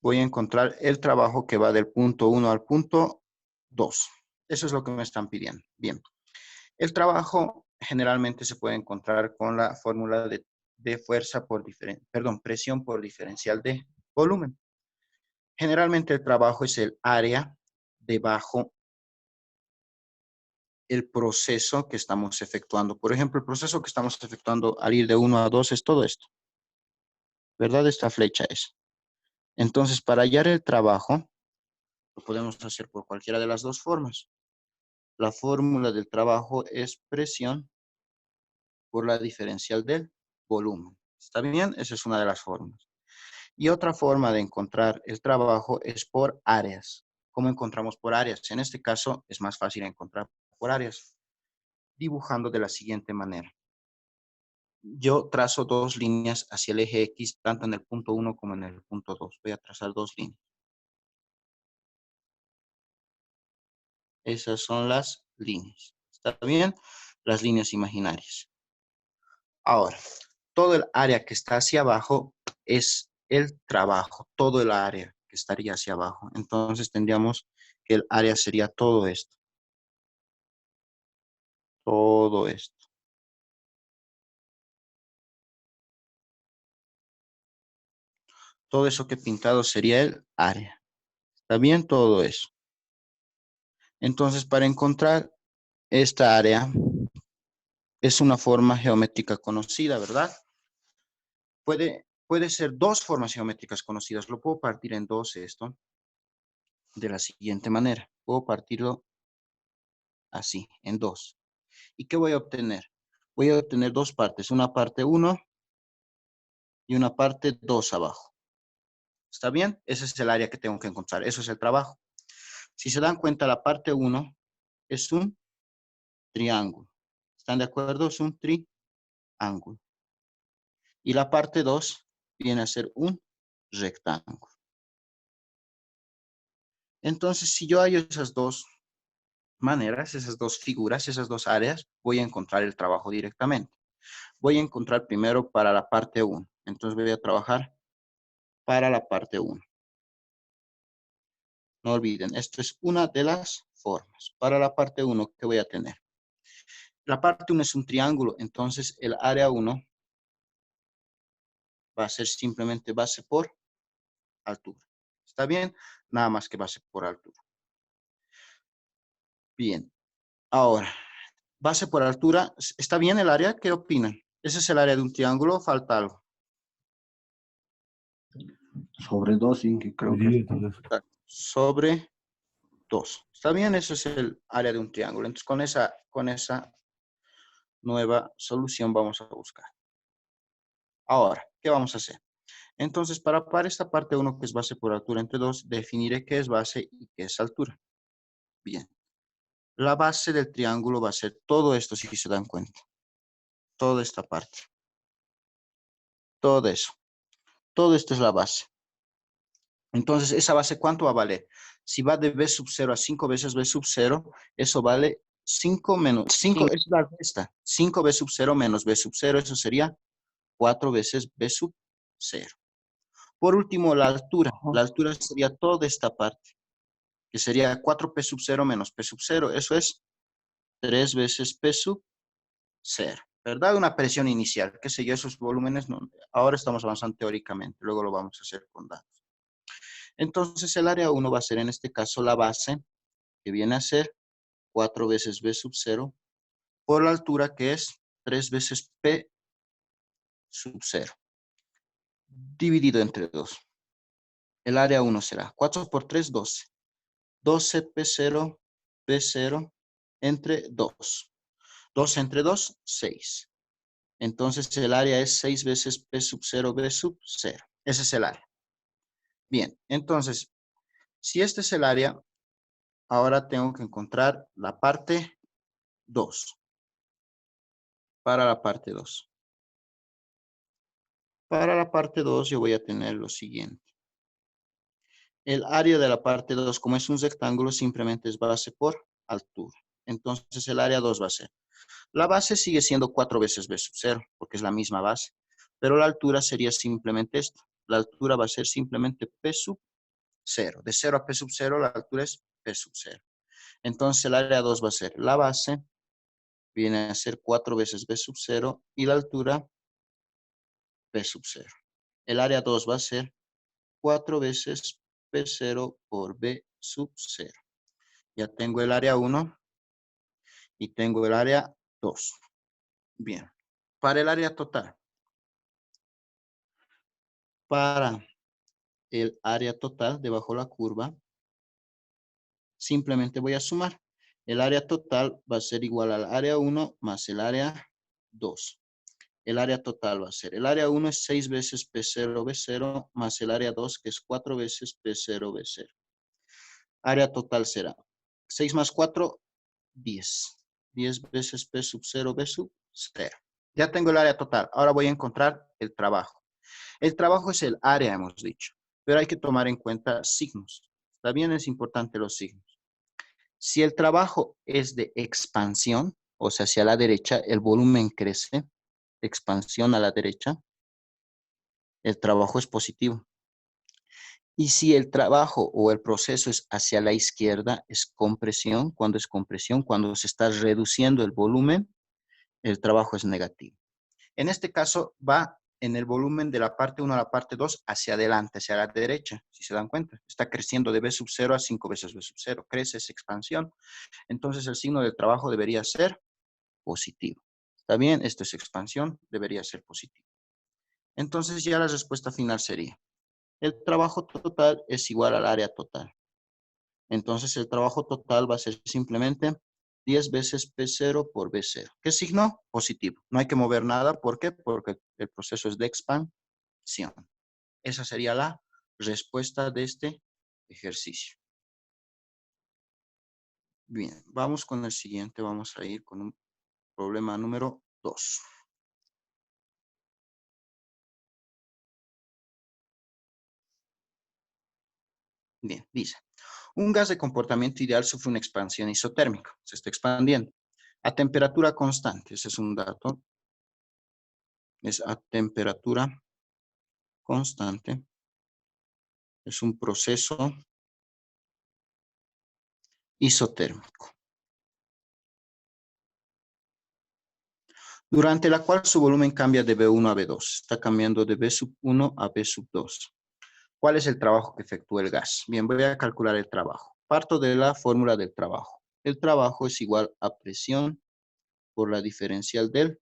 voy a encontrar el trabajo que va del punto 1 al punto 2. Eso es lo que me están pidiendo. Bien. El trabajo generalmente se puede encontrar con la fórmula de fuerza por presión por diferencial de volumen. Generalmente el trabajo es el área debajo el proceso que estamos efectuando. Por ejemplo, el proceso que estamos efectuando al ir de 1 a 2 es todo esto, ¿verdad? Esta flecha es. Entonces, para hallar el trabajo, lo podemos hacer por cualquiera de las dos formas. La fórmula del trabajo es presión por la diferencial del volumen. ¿Está bien? Esa es una de las formas. Y otra forma de encontrar el trabajo es por áreas. ¿Cómo encontramos por áreas? En este caso es más fácil encontrar por áreas, dibujando de la siguiente manera. Yo trazo dos líneas hacia el eje X, tanto en el punto 1 como en el punto 2. Voy a trazar dos líneas. Esas son las líneas. ¿Está bien? Las líneas imaginarias. Ahora, todo el área que está hacia abajo es el trabajo, todo el área que estaría hacia abajo. Entonces tendríamos que el área sería todo esto. Todo esto. Todo eso que he pintado sería el área. ¿Está bien? Todo eso. Entonces, para encontrar esta área, es una forma geométrica conocida, ¿verdad? Puede ser dos formas geométricas conocidas. Lo puedo partir en dos esto, de la siguiente manera. Puedo partirlo así, en dos. ¿Y qué voy a obtener? Voy a obtener dos partes, una parte 1 y una parte 2 abajo. ¿Está bien? Ese es el área que tengo que encontrar. Eso es el trabajo. Si se dan cuenta, la parte 1 es un triángulo. ¿Están de acuerdo? Es un triángulo. Y la parte 2 viene a ser un rectángulo. Entonces, si yo hallo esas dos maneras, esas dos figuras, esas dos áreas, voy a encontrar el trabajo directamente. Voy a encontrar primero para la parte 1. Entonces voy a trabajar para la parte 1. No olviden, esto es una de las formas. Para la parte 1, ¿qué voy a tener? La parte 1 es un triángulo, entonces el área 1 va a ser simplemente base por altura. ¿Está bien? Nada más que base por altura. Bien. Ahora, base por altura. ¿Está bien el área? ¿Qué opinan? ¿Ese es el área de un triángulo o falta algo? Sobre 2, que creo que Sobre 2. ¿Está bien? Ese es el área de un triángulo. Entonces, con esa nueva solución vamos a buscar. Ahora, ¿qué vamos a hacer? Entonces, para esta parte 1, que es base por altura entre 2, definiré qué es base y qué es altura. Bien. La base del triángulo va a ser todo esto, si se dan cuenta. Toda esta parte. Todo eso. Todo esto es la base. Entonces, ¿esa base cuánto va a valer? Si va de B sub 0 a 5 veces B sub 0, eso vale 5 menos 5, es la resta. 5 B sub 0 menos B sub 0, eso sería 4 veces B sub 0. Por último, la altura. La altura sería toda esta parte, que sería 4P sub 0 menos P sub 0. Eso es 3 veces P sub 0. ¿Verdad? Una presión inicial. Qué sé yo, esos volúmenes, no, ahora estamos avanzando teóricamente, luego lo vamos a hacer con datos. Entonces, el área 1 va a ser en este caso la base, que viene a ser 4 veces B sub 0, por la altura que es 3 veces P sub 0, dividido entre 2. El área 1 será 4 por 3, 12. 12 P0, P0 entre 2. 12 entre 2, 6. Entonces el área es 6 veces P sub 0, B sub 0. Ese es el área. Bien, entonces, si este es el área, ahora tengo que encontrar la parte 2. Para la parte 2. Para la parte 2 yo voy a tener lo siguiente. El área de la parte 2, como es un rectángulo, simplemente es base por altura. Entonces el área 2 va a ser. La base sigue siendo 4 veces B sub 0, porque es la misma base. Pero la altura sería simplemente esto, la altura va a ser simplemente P sub 0. De 0 a P sub 0, la altura es P sub 0. Entonces el área 2 va a ser la base, viene a ser 4 veces B sub 0 y la altura P sub 0. El área 2 va a ser 4 veces P0 por B sub 0. Ya tengo el área 1 y tengo el área 2. Bien. Para el área total. Para el área total debajo de la curva, simplemente voy a sumar. El área total va a ser igual al área 1 más el área 2. El área total va a ser, el área 1 es 6 veces P0 B0 más el área 2 que es 4 veces P0 B0. Área total será 6 más 4, 10. 10 veces P sub 0 B sub 0. Ya tengo el área total. Ahora voy a encontrar el trabajo. El trabajo es el área, hemos dicho, pero hay que tomar en cuenta signos. También es importante los signos. Si el trabajo es de expansión, o sea, hacia la derecha, el volumen crece, expansión a la derecha, el trabajo es positivo. Y si el trabajo o el proceso es hacia la izquierda, es compresión. Cuando es compresión, cuando se está reduciendo el volumen, el trabajo es negativo. En este caso va en el volumen de la parte 1 a la parte 2 hacia adelante, hacia la derecha, si se dan cuenta. Está creciendo de B sub 0 a 5 veces B sub 0. Crece esa expansión. Entonces el signo del trabajo debería ser positivo. ¿Está bien? Esto es expansión, debería ser positivo. Entonces ya la respuesta final sería, el trabajo total es igual al área total. Entonces el trabajo total va a ser simplemente 10 veces P0 por B0. ¿Qué signo? Positivo. No hay que mover nada. ¿Por qué? Porque el proceso es de expansión. Esa sería la respuesta de este ejercicio. Bien, vamos con el siguiente. Vamos a ir con un problema número 2. Bien, dice, un gas de comportamiento ideal sufre una expansión isotérmica, se está expandiendo a temperatura constante. Ese es un dato, es a temperatura constante, es un proceso isotérmico, durante la cual su volumen cambia de B1 a B2, está cambiando de B sub 1 a B sub 2. ¿Cuál es el trabajo que efectúa el gas? Bien, voy a calcular el trabajo. Parto de la fórmula del trabajo. El trabajo es igual a presión por la diferencial del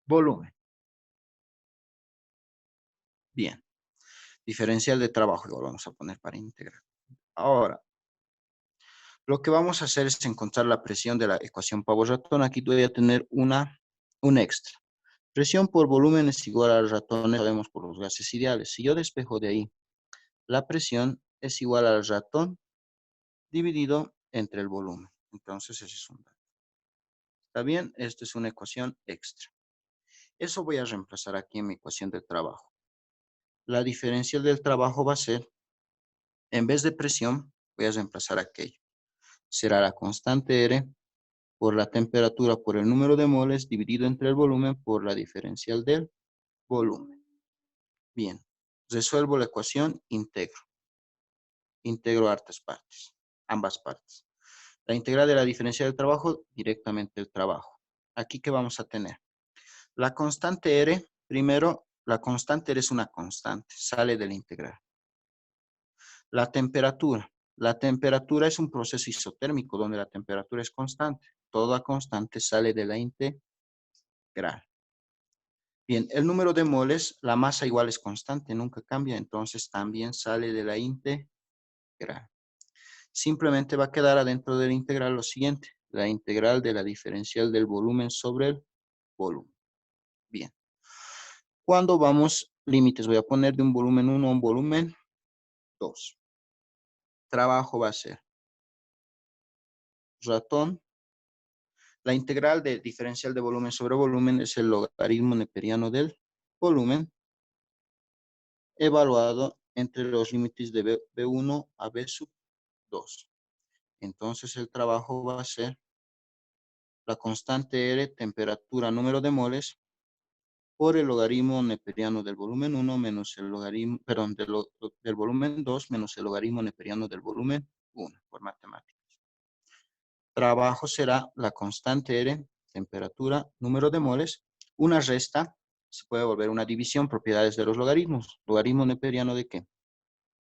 volumen. Bien, diferencial de trabajo, lo vamos a poner para integrar. Ahora, lo que vamos a hacer es encontrar la presión de la ecuación pavo-ratón. Aquí voy a tener un extra. Presión por volumen es igual al ratón, sabemos por los gases ideales. Si yo despejo de ahí, la presión es igual al ratón dividido entre el volumen. Entonces, ese es un dato. ¿Está bien? Esta es una ecuación extra. Eso voy a reemplazar aquí en mi ecuación del trabajo. La diferencial del trabajo va a ser, en vez de presión, voy a reemplazar aquello. Será la constante R por la temperatura por el número de moles dividido entre el volumen por la diferencial del volumen. Bien, resuelvo la ecuación, integro. Integro ambas partes. La integral de la diferencial del trabajo, directamente el trabajo. Aquí, ¿qué vamos a tener? La constante R, primero, la constante R es una constante, sale de la integral. La temperatura es un proceso isotérmico donde la temperatura es constante. Toda constante sale de la integral. Bien, el número de moles, la masa igual es constante, nunca cambia, entonces también sale de la integral. Simplemente va a quedar adentro de la integral lo siguiente, la integral de la diferencial del volumen sobre el volumen. Bien. Cuando vamos, límites, voy a poner de un volumen 1 a un volumen 2. Trabajo va a ser ratón. La integral de diferencial de volumen sobre volumen es el logaritmo neperiano del volumen evaluado entre los límites de B1 a B sub 2. Entonces el trabajo va a ser la constante R, temperatura, número de moles, por el logaritmo neperiano del volumen 1 menos el logaritmo, perdón, del volumen 2 menos el logaritmo neperiano del volumen 1, por matemáticas. Trabajo será la constante R, temperatura, número de moles, una resta, se puede volver una división, propiedades de los logaritmos. ¿Logaritmo neperiano de qué?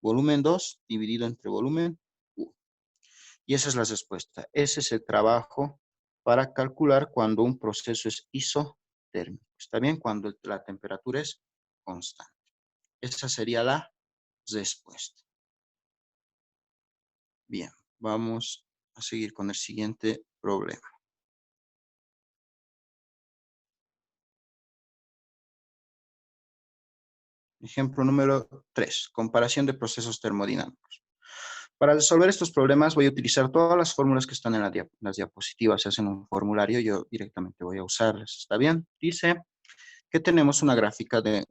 Volumen 2 dividido entre volumen 1. Y esa es la respuesta. Ese es el trabajo para calcular cuando un proceso es isotérmico. ¿Está bien? Cuando la temperatura es constante. Esa sería la respuesta. Bien, vamos a seguir con el siguiente problema. Ejemplo número 3. Comparación de procesos termodinámicos. Para resolver estos problemas voy a utilizar todas las fórmulas que están en las diapositivas. Se hacen un formulario, yo directamente voy a usarlas. ¿Está bien? Dice que tenemos una gráfica de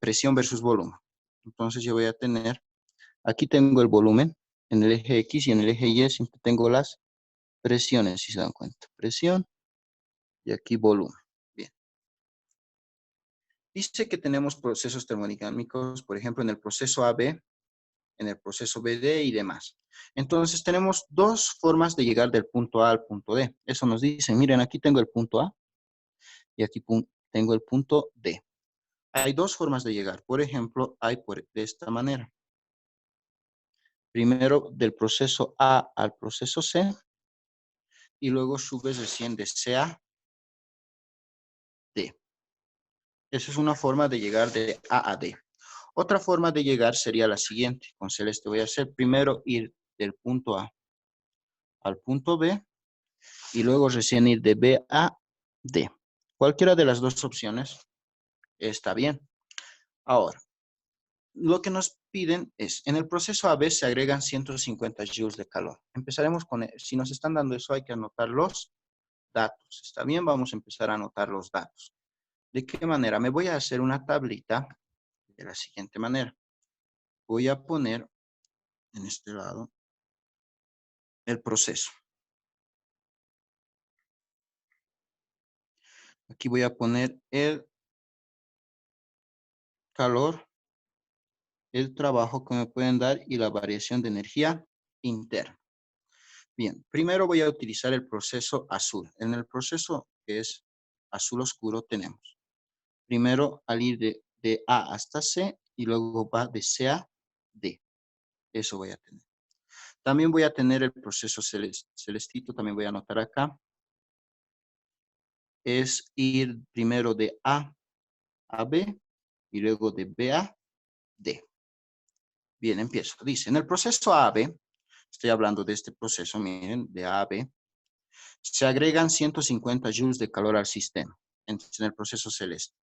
presión versus volumen. Entonces yo voy a tener, aquí tengo el volumen en el eje X y en el eje Y siempre tengo las presiones, si se dan cuenta. Presión y aquí volumen. Bien. Dice que tenemos procesos termodinámicos, por ejemplo, en el proceso AB, en el proceso BD y demás. Entonces tenemos dos formas de llegar del punto A al punto D. Eso nos dice, miren, aquí tengo el punto A y aquí tengo el punto D. Hay dos formas de llegar. Por ejemplo, de esta manera. Primero del proceso A al proceso C y luego subes recién de C a D. Esa es una forma de llegar de A a D. Otra forma de llegar sería la siguiente. Con Celeste voy a hacer primero ir del punto A al punto B y luego recién ir de B a D. Cualquiera de las dos opciones está bien. Ahora, lo que nos piden es, en el proceso AB se agregan 150 joules de calor. Empezaremos con, si nos están dando eso, hay que anotar los datos. ¿Está bien? Vamos a empezar a anotar los datos. ¿De qué manera? Me voy a hacer una tablita de la siguiente manera. Voy a poner en este lado el proceso. Aquí voy a poner el calor, el trabajo que me pueden dar y la variación de energía interna. Bien, primero voy a utilizar el proceso azul. En el proceso que es azul oscuro tenemos primero al ir de A hasta C y luego va de C a D. Eso voy a tener. También voy a tener el proceso celestito, también voy a anotar acá. Es ir primero de A a B y luego de B a D. Bien, empiezo. Dice, en el proceso A a B, estoy hablando de este proceso, miren, de A a B, se agregan 150 joules de calor al sistema. Entonces, en el proceso celeste.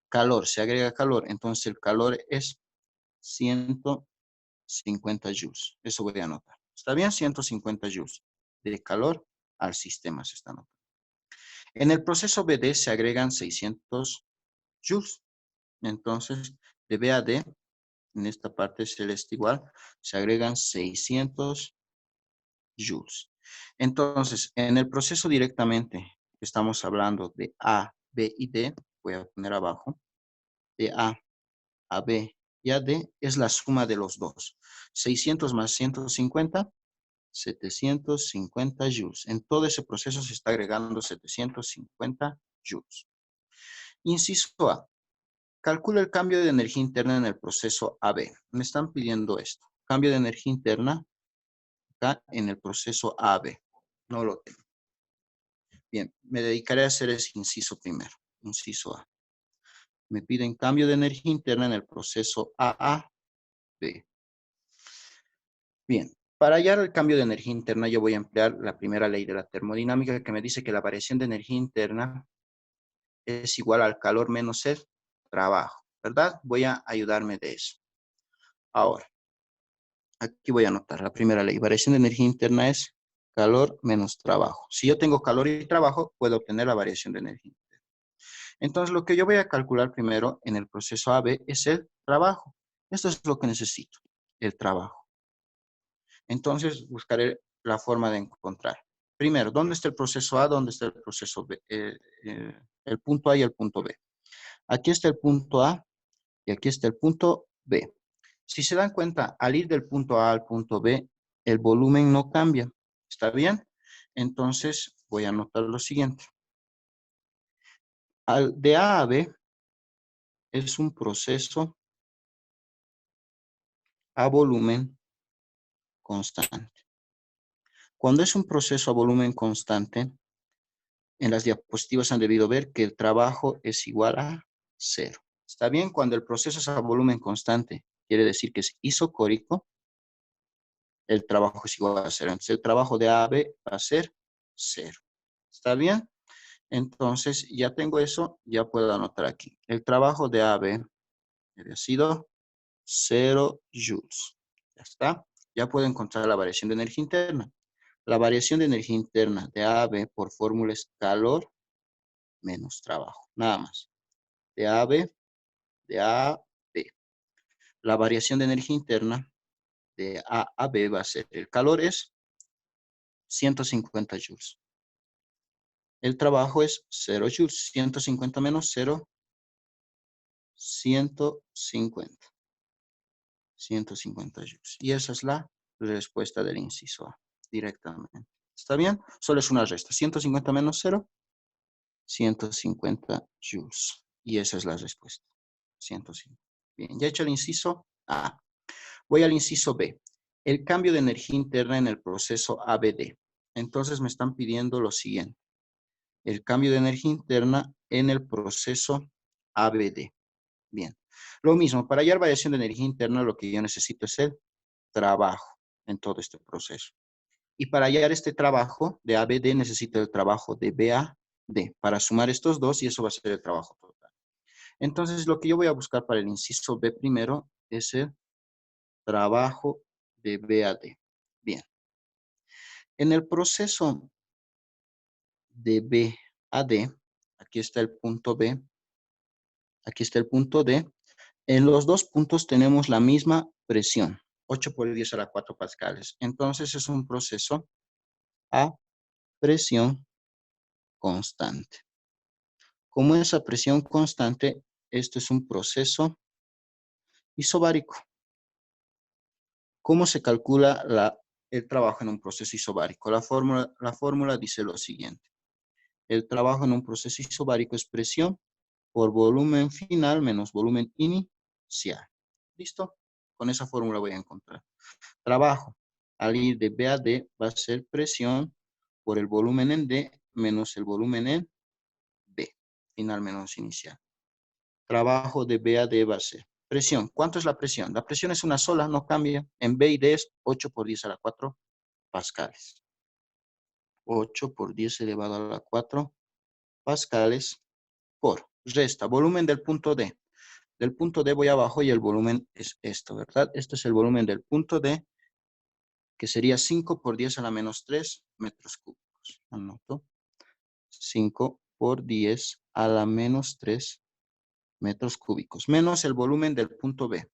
Calor, se agrega calor, entonces el calor es 150 joules. Eso voy a anotar. ¿Está bien? 150 joules de calor al sistema se está anotando. En el proceso BD se agregan 600 joules. Entonces, de B a D, en esta parte celeste igual, se agregan 600 joules. Entonces, en el proceso directamente, estamos hablando de A, B y D, voy a poner abajo, de A, B y a D, es la suma de los dos. 600 más 150, 750 joules. En todo ese proceso se está agregando 750 joules. Inciso A. Calcula el cambio de energía interna en el proceso AB. Me están pidiendo esto. Cambio de energía interna acá en el proceso AB. No lo tengo. Bien, me dedicaré a hacer ese inciso primero. Inciso A. Me piden cambio de energía interna en el proceso AAB. Bien, para hallar el cambio de energía interna yo voy a emplear la primera ley de la termodinámica que me dice que la variación de energía interna es igual al calor menos el trabajo, ¿verdad? Voy a ayudarme de eso. Ahora, aquí voy a anotar la primera ley. Variación de energía interna es calor menos trabajo. Si yo tengo calor y trabajo, puedo obtener la variación de energía interna. Entonces, lo que yo voy a calcular primero en el proceso AB es el trabajo. Esto es lo que necesito, el trabajo. Entonces, buscaré la forma de encontrar. Primero, ¿dónde está el proceso A? ¿Dónde está el proceso B? El punto A y el punto B. Aquí está el punto A y aquí está el punto B. Si se dan cuenta, al ir del punto A al punto B, el volumen no cambia. ¿Está bien? Entonces, voy a anotar lo siguiente. De A a B es un proceso a volumen constante. Cuando es un proceso a volumen constante, en las diapositivas han debido ver que el trabajo es igual a 0. ¿Está bien? Cuando el proceso es a volumen constante, quiere decir que es isocórico, el trabajo es igual a 0. Entonces, el trabajo de A a B va a ser 0. ¿Está bien? Entonces, ya tengo eso, ya puedo anotar aquí. El trabajo de A a B había sido 0 joules. Ya está. Ya puedo encontrar la variación de energía interna. La variación de energía interna de A a B por fórmula es calor menos trabajo. Nada más. De A a B, de A a B. La variación de energía interna de A a B va a ser, el calor es 150 joules. El trabajo es 0 joules. 150 menos 0, 150. 150 joules. Y esa es la respuesta del inciso A, directamente. ¿Está bien? Solo es una resta. 150 menos 0, 150 joules. Y esa es la respuesta. 150. Bien, ya he hecho el inciso A. Voy al inciso B. El cambio de energía interna en el proceso ABD. Entonces me están pidiendo lo siguiente. El cambio de energía interna en el proceso ABD. Bien. Lo mismo, para hallar variación de energía interna, lo que yo necesito es el trabajo en todo este proceso. Y para hallar este trabajo de ABD, necesito el trabajo de BAD. Para sumar estos dos, y eso va a ser el trabajo total. Entonces, lo que yo voy a buscar para el inciso B primero es el trabajo de BAD. Bien. En el proceso de BAD, aquí está el punto B, aquí está el punto D. En los dos puntos tenemos la misma presión, 8 por 10 a la 4 pascales. Entonces es un proceso a presión constante. Como es a presión constante, esto es un proceso isobárico. ¿Cómo se calcula el trabajo en un proceso isobárico? La fórmula dice lo siguiente. El trabajo en un proceso isobárico es presión por volumen final menos volumen inicial. ¿Listo? Con esa fórmula voy a encontrar. Trabajo al ir de B a D va a ser presión por el volumen en D menos el volumen en B. Final menos inicial. Trabajo de B a D va a ser presión. ¿Cuánto es la presión? La presión es una sola, no cambia. En B y D es 8 por 10 a la 4 pascales. 8 por 10 elevado a la 4 pascales por resta. Volumen del punto D. Del punto D voy abajo y el volumen es esto, ¿verdad? Este es el volumen del punto D, que sería 5 por 10 a la menos 3 metros cúbicos. Anoto. 5 por 10 a la menos 3 metros cúbicos, menos el volumen del punto B.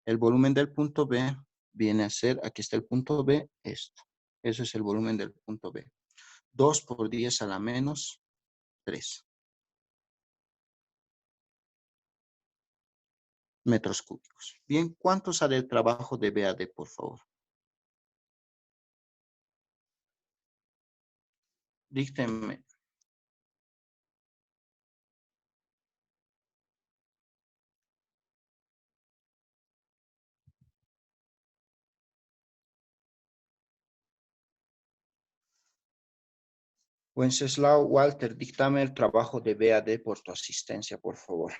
El volumen del punto B viene a ser, aquí está el punto B, esto. Eso es el volumen del punto B. 2 por 10 a la menos 3 metros cúbicos. Bien, ¿cuánto sale el trabajo de BAD, por favor? Díctenme. Wenceslao, Walter, dictame el trabajo de BAD por tu asistencia, por favor.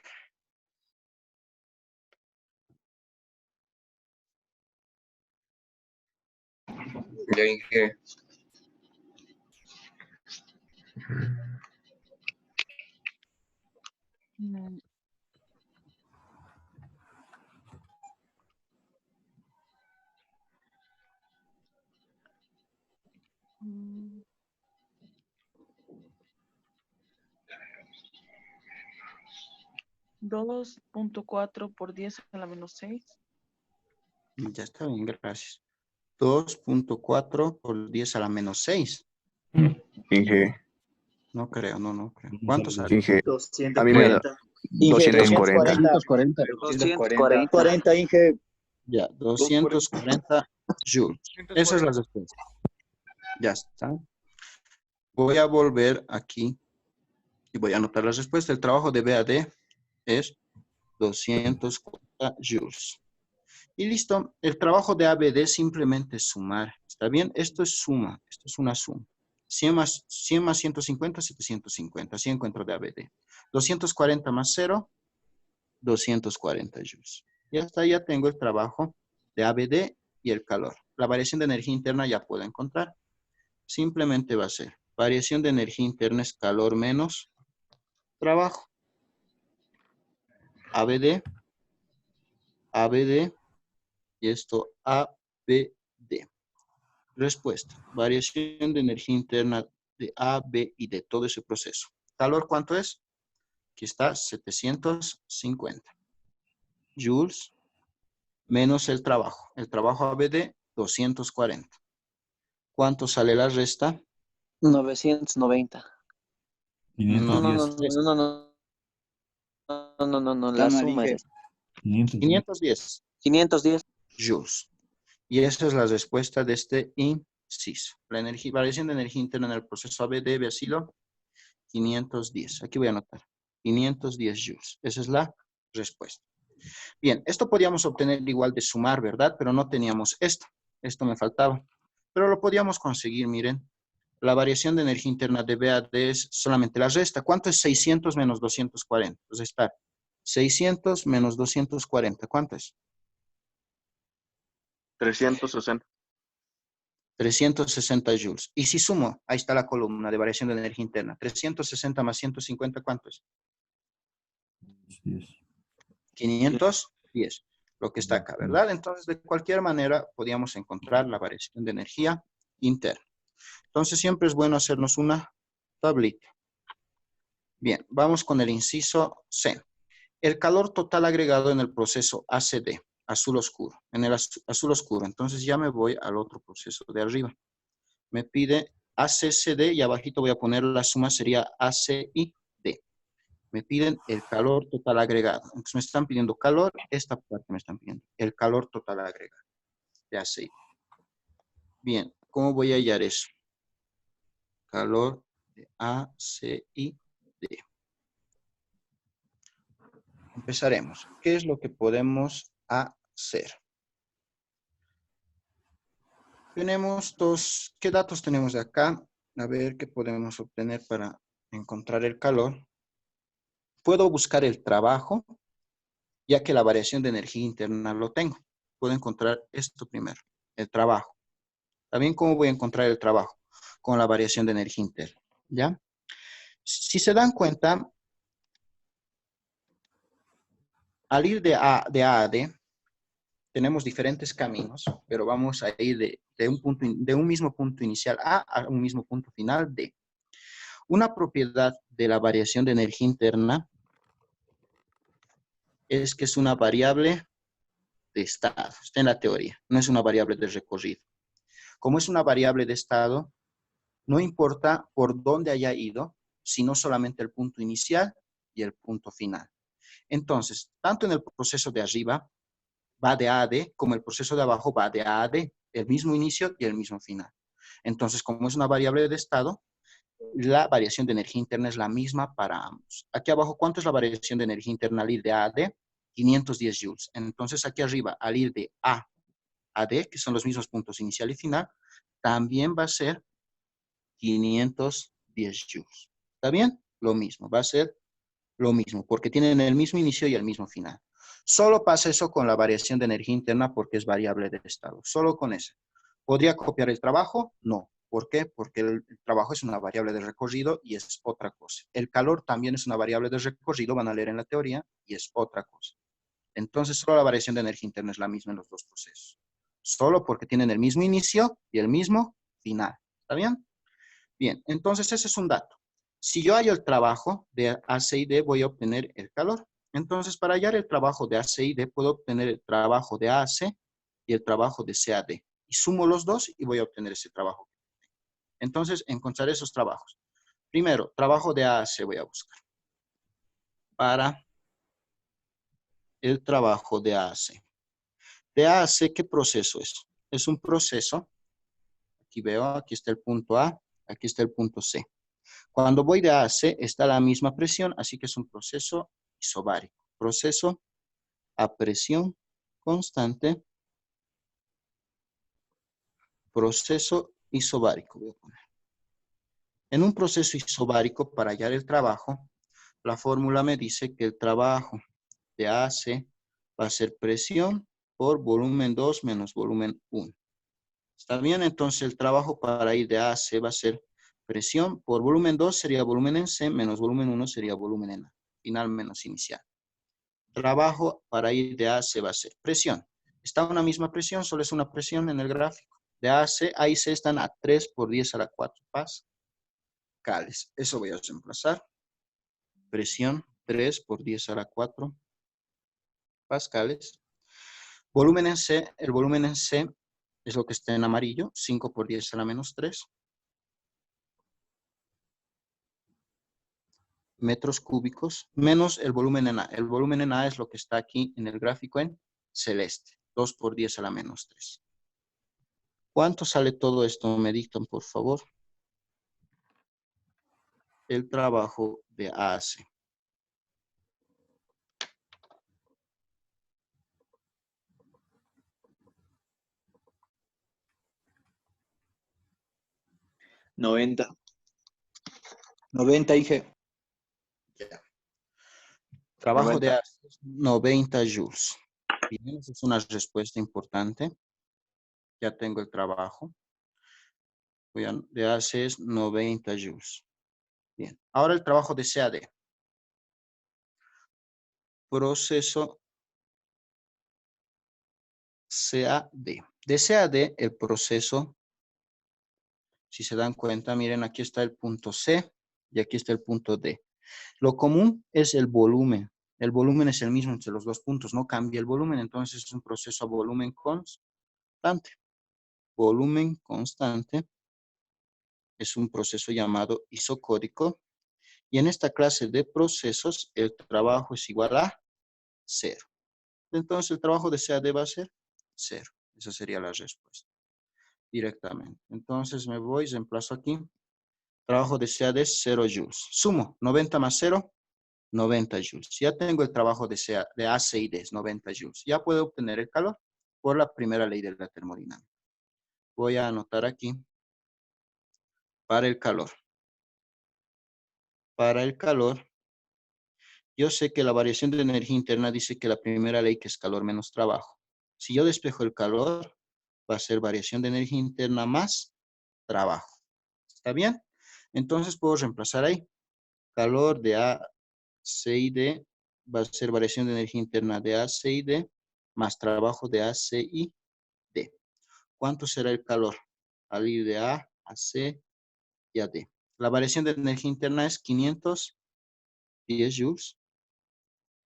Ya dije. Dos punto cuatro por 10 a la menos 6. Ya está bien, gracias. 2.4 por 10 a la menos 6. Dije. No creo, no creo. ¿Cuánto sale? Dije. A mí me da 240. Inge, 240. 240. 240, Inge. Ya, 240 joules. Esa es la respuesta. Ya está. Voy a volver aquí y voy a anotar la respuesta. El trabajo de BAD es 240 joules. Y listo. El trabajo de ABD simplemente es sumar. ¿Está bien? Esto es suma. Esto es una suma. 100 más 150, 750. Así encuentro de ABD. 240 más 0, 240 joules. Ya está, ya tengo el trabajo de ABD y el calor. La variación de energía interna ya puedo encontrar. Simplemente va a ser variación de energía interna es calor menos trabajo. ABD, ABD y esto ABD. Respuesta, variación de energía interna de A, B y D, todo ese proceso. ¿Calor cuánto es? Aquí está, 750 joules menos el trabajo. El trabajo ABD, 240. ¿Cuánto sale la resta? 990. No, no, 510. no, no, no, no, no, no, no, la Está mal, suma Inge. es 510 510. joules. Y esa es la respuesta de este inciso. La variación de energía interna en el proceso AB debe sido 510. Aquí voy a anotar. 510 joules. Esa es la respuesta. Bien, esto podíamos obtener igual de sumar, ¿verdad? Pero no teníamos esto. Esto me faltaba. Pero lo podíamos conseguir, miren. La variación de energía interna de BAD es solamente la resta. ¿Cuánto es 600 menos 240? Entonces está 600 menos 240. ¿Cuánto es? 360. 360 joules. Y si sumo, ahí está la columna de variación de energía interna. 360 más 150, ¿cuánto es? 510. Lo que está acá, ¿verdad? Entonces, de cualquier manera, podíamos encontrar la variación de energía interna. Entonces, siempre es bueno hacernos una tablita. Bien, vamos con el inciso C. El calor total agregado en el proceso ACD, azul oscuro, en el azul oscuro. Entonces, ya me voy al otro proceso de arriba. Me pide ACCD y abajito voy a poner la suma, sería ACID. Me piden el calor total agregado. Entonces me están pidiendo calor, esta parte me están pidiendo, el calor total agregado de ACID. Bien, ¿cómo voy a hallar eso? Calor de ACID. Empezaremos. ¿Qué es lo que podemos hacer? Tenemos dos, ¿qué datos tenemos de acá? A ver qué podemos obtener para encontrar el calor. Puedo buscar el trabajo, ya que la variación de energía interna lo tengo. Puedo encontrar esto primero, el trabajo. También, ¿cómo voy a encontrar el trabajo? Con la variación de energía interna, ¿ya? Si se dan cuenta, al ir de A a D, tenemos diferentes caminos, pero vamos a ir de un mismo punto inicial a un mismo punto final D. Una propiedad de la variación de energía interna es que es una variable de estado. Está en la teoría, no es una variable de recorrido. Como es una variable de estado, no importa por dónde haya ido, sino solamente el punto inicial y el punto final. Entonces, tanto en el proceso de arriba va de A a D, como el proceso de abajo va de A a D, el mismo inicio y el mismo final. Entonces, como es una variable de estado, la variación de energía interna es la misma para ambos. Aquí abajo, ¿cuánto es la variación de energía interna al ir de A a D? 510 joules. Entonces, aquí arriba, al ir de A a D, que son los mismos puntos inicial y final, también va a ser 510 joules. ¿Está bien? Lo mismo, va a ser lo mismo, porque tienen el mismo inicio y el mismo final. Solo pasa eso con la variación de energía interna porque es variable de estado. Solo con eso. ¿Podría copiar el trabajo? No. ¿Por qué? Porque el trabajo es una variable de recorrido y es otra cosa. El calor también es una variable de recorrido, van a leer en la teoría, y es otra cosa. Entonces, solo la variación de energía interna es la misma en los dos procesos. Solo porque tienen el mismo inicio y el mismo final. ¿Está bien? Bien, entonces ese es un dato. Si yo hallo el trabajo de AC y D, voy a obtener el calor. Entonces, para hallar el trabajo de AC y D, puedo obtener el trabajo de AC y el trabajo de CAD. Y sumo los dos y voy a obtener ese trabajo. Entonces, encontraré esos trabajos. Primero, trabajo de AC voy a buscar. Para el trabajo de A a C. De A a C, ¿qué proceso es? Es un proceso, aquí veo, aquí está el punto A, aquí está el punto C. Cuando voy de A a C está la misma presión, así que es un proceso isobárico. Proceso a presión constante, proceso isobárico. Voy a poner. En un proceso isobárico, para hallar el trabajo, la fórmula me dice que el trabajo de A a C va a ser presión por volumen 2 menos volumen 1. ¿Está bien? Entonces el trabajo para ir de A a C va a ser presión por volumen 2 sería volumen en C menos volumen 1 sería volumen en A. Final menos inicial. Trabajo para ir de A a C va a ser presión. Está una misma presión, solo es una presión en el gráfico. De A a C, A y C están a 3 por 10 a la 4 pascales. Eso voy a reemplazar. Presión 3 por 10 a la 4 pascales. Volumen en C, el volumen en C es lo que está en amarillo, 5 por 10 a la menos 3. Metros cúbicos, menos el volumen en A. El volumen en A es lo que está aquí en el gráfico en celeste, 2 por 10 a la menos 3. ¿Cuánto sale todo esto? Me dictan, por favor. El trabajo de A a C. $90. 90, dije. Ya. Trabajo 90. de A a C es 90 joules. Bien, esa es una respuesta importante. Ya tengo el trabajo. De A a C es 90 joules. Bien. Ahora el trabajo de C a D. Proceso CAD. De CAD, el proceso, si se dan cuenta, miren, aquí está el punto C y aquí está el punto D. Lo común es el volumen. El volumen es el mismo entre los dos puntos, no cambia el volumen, entonces es un proceso a volumen constante. Volumen constante es un proceso llamado isocódico y en esta clase de procesos el trabajo es igual a 0. Entonces el trabajo de CAD va a ser 0. Esa sería la respuesta. Directamente. Entonces me voy, reemplazo aquí. Trabajo de CAD es 0 joules. Sumo 90 más 0, 90 joules. Ya tengo el trabajo de AC y D, 90 joules. Ya puedo obtener el calor por la primera ley de la termodinámica. Voy a anotar aquí. Para el calor. Para el calor, yo sé que la variación de energía interna dice que la primera ley que es calor menos trabajo. Si yo despejo el calor, va a ser variación de energía interna más trabajo. ¿Está bien? Entonces puedo reemplazar ahí. Calor de A, C y D va a ser variación de energía interna de A, C y D más trabajo de A, C y D. ¿Cuánto será el calor al ir de A C y a D? La variación de energía interna es 510 joules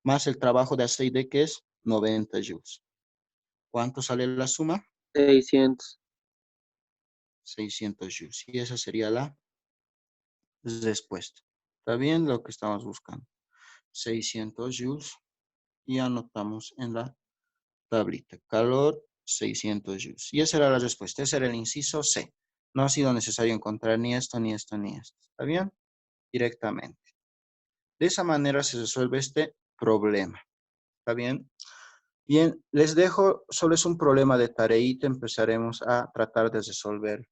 más el trabajo de A, C y D que es 90 joules. ¿Cuánto sale la suma? 600. 600 joules. Y esa sería la respuesta. ¿Está bien lo que estamos buscando? 600 joules. Y anotamos en la tablita. Calor, 600 joules. Y esa era la respuesta. Ese era el inciso C. No ha sido necesario encontrar ni esto, ni esto, ni esto. ¿Está bien? Directamente. De esa manera se resuelve este problema. ¿Está bien? Bien, les dejo, solo es un problema de tareita. Empezaremos a tratar de resolver